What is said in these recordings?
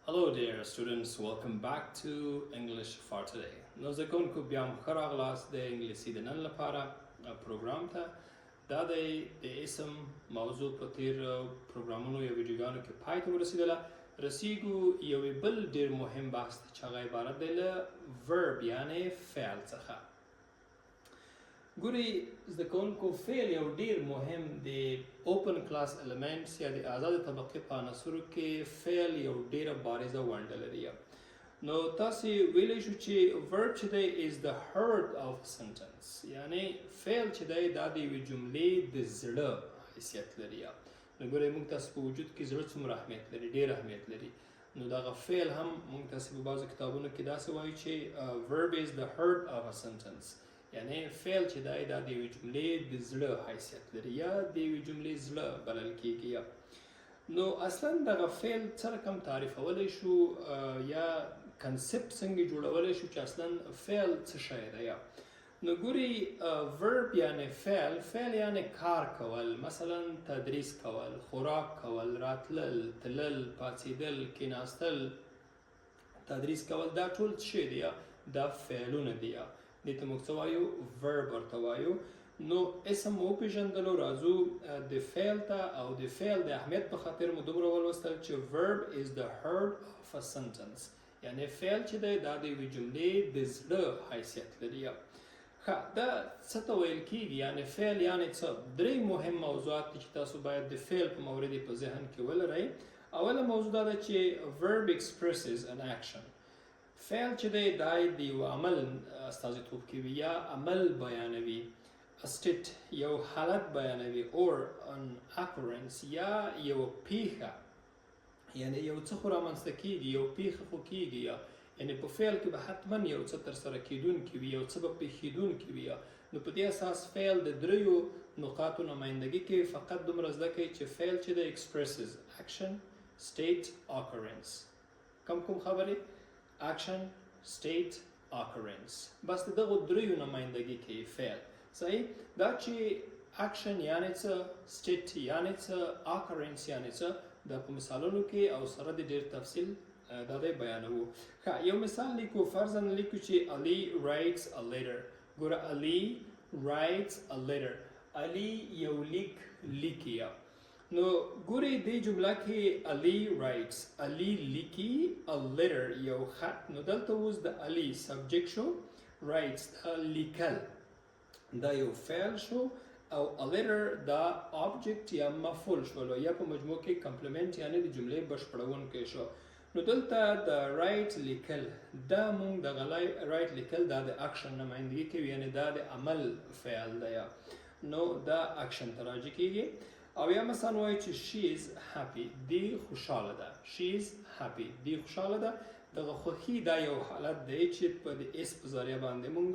Hello dear students, welcome back to English for today. نو زه کوونکو بیا هم ښه راغلاست د انګلیسي د نن لپاره پروګرام ته. دا د اسم موضوع په تیر پروګرامونو یا ویډیوګانو کې پای ته ورسېدله. رسیږو یو بل ډیر مهم بحث ته چې هغه عبارت دی له ورب یعنې فعل څخه. ګورئ زده کوونکو فعل یو ډیر مهم د اوپن کلاس المنټس یا د آزاد طبقې په عناصرو کې فعل یو ډیره بارزه ونډه لري. نو تاسې ویلی شو چې ورب چې دی is the heart of sentence، یعنې فعل چې دی دا د یوې جملې د زړه حیثیت لري. نو ګورئ موږ تاسې په وجود کې زړه څومره اهمیت لري، ډیر اهمیت لري. نو دغه فعل هم موږ تاسې په بعضو کتابونو کې داسې وایي چې verb is the heart of a sentence، یعنی فعل چې دی دا د یوې جملې د زړه حیثیت لري یا د یوې جملې زړه بلل کیږي. نو اصلا دغه فعل څه رقم تعریفولی شو یا کنسپټ څنګه جوړولی شو چې اصلا فعل څه شی دی. نو ګورئ ورب یعنی فعل یعنی کار کول، مثلا تدریس کول، خوراک کول، راتلل، تلل، پاڅېدل، کیناستل، تدریس کول، دا ټول څه شی دی؟ دا فعلونه دي. دې ته موږ څه وایو؟ ورب ورته وایو. نو اسم وپېژندلو راځو د فعل ته، او د فعل د اهمیت په خاطر مو دومره ولوستل چې verb is the heart of a sentence، یعنی فعل چې دی دا د یوې جملې د زړه حیثیت لري. ښه دا څه ته ویل کیږي؟ یعنی فعل یعنی څه؟ درې مهم موضوعات دي چې تاسو باید د فعل په مورد یې په ذهن کې ولرئ. اوله موضوع دا ده چې verb expresses an action، فعل چې دی دا د یو عمل استازیتوب کوي یا عمل بیانوي. state یو حالت بیانوي، or an occurrence یا یو پیښه، یعنی یو څه خو رامنځته کیږي، یو پیښه خو کیږي، یعنی په فعل کې به حتما یو څه ترسره کیدونکي وي، یو څه به پیښیدونکي وي. نو په دې اساس فعل د دریو نقاطو نمایندګي کوي. فقط دومره زده کوئ چې فعل چې دی expresses action، state، occurrence. کوم خبرې؟ action، state، occurrence. بس دغه دریو نمایندګي کوي فعل. صحیح؟ دا چې action یعنی څه، state یعنی څه، occurrence یعنی څه، دا په مثالونو کې او سره د ډیر تفصیل دا دی بیانوو. ښه یو مثال لیکو، فرضاً لیکو چې Ali writes a letter. ګوره Ali writes a letter، علي یو لیک لیکي. نو ګورئ دې جمله کې Ali writes، علي لیکي، a letter یو خط. نو دلته اوس د علي سبجیکټ شو، writes دا لیکل دا یو فعل شو، او a letter دا object یا مفعول شولو، یا په مجموع کې کمپلیمنٹ یعنی د جملې بشپړونکی شو. نو دلته د write لیکل دا مونږ دغه write لیکل دا د اکشن نمایندګي کوي، یعنی دا د عمل فعل دی. نو دا اکشن ته راجع کیږي. او یا مثلا وایي چې she is happy، دی خوشحاله ده. she is happy، دی خوشحاله ده. دغه خوښي دا یو حالت دی چې په د اس په ذریعه باندې مونږ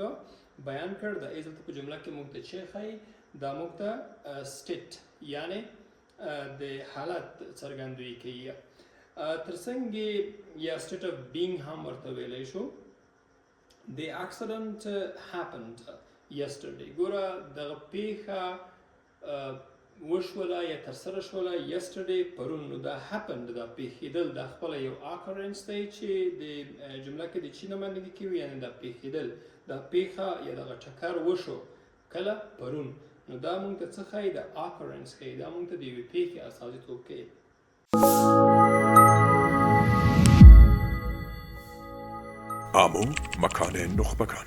بیان کړ. د اس دلته په جمله کې مونږ ته چې ښایي دا مونږ ته state یعنی د حالت څرګندوي کوي. ترڅنګ یا state of being هم ورته ویلی شو. The accident happened yesterday. ګوره دغه پیښه وشوله یا ترسره شوله yesterday پرون. نو دا happened دا پیښیدل دا خپله یو occurrence دی چې د جمله کې د چی نمایندګي کوي، یعنی دا پیښیدل، دا پیښه یا دغه ټکر وشو کله؟ پرون. نو دا مونږ ته څه ښایي؟ د occurrence ښایي، دا مونږ ته د یوې پیښې استازیتوب کوي. آمو مکان نخبگان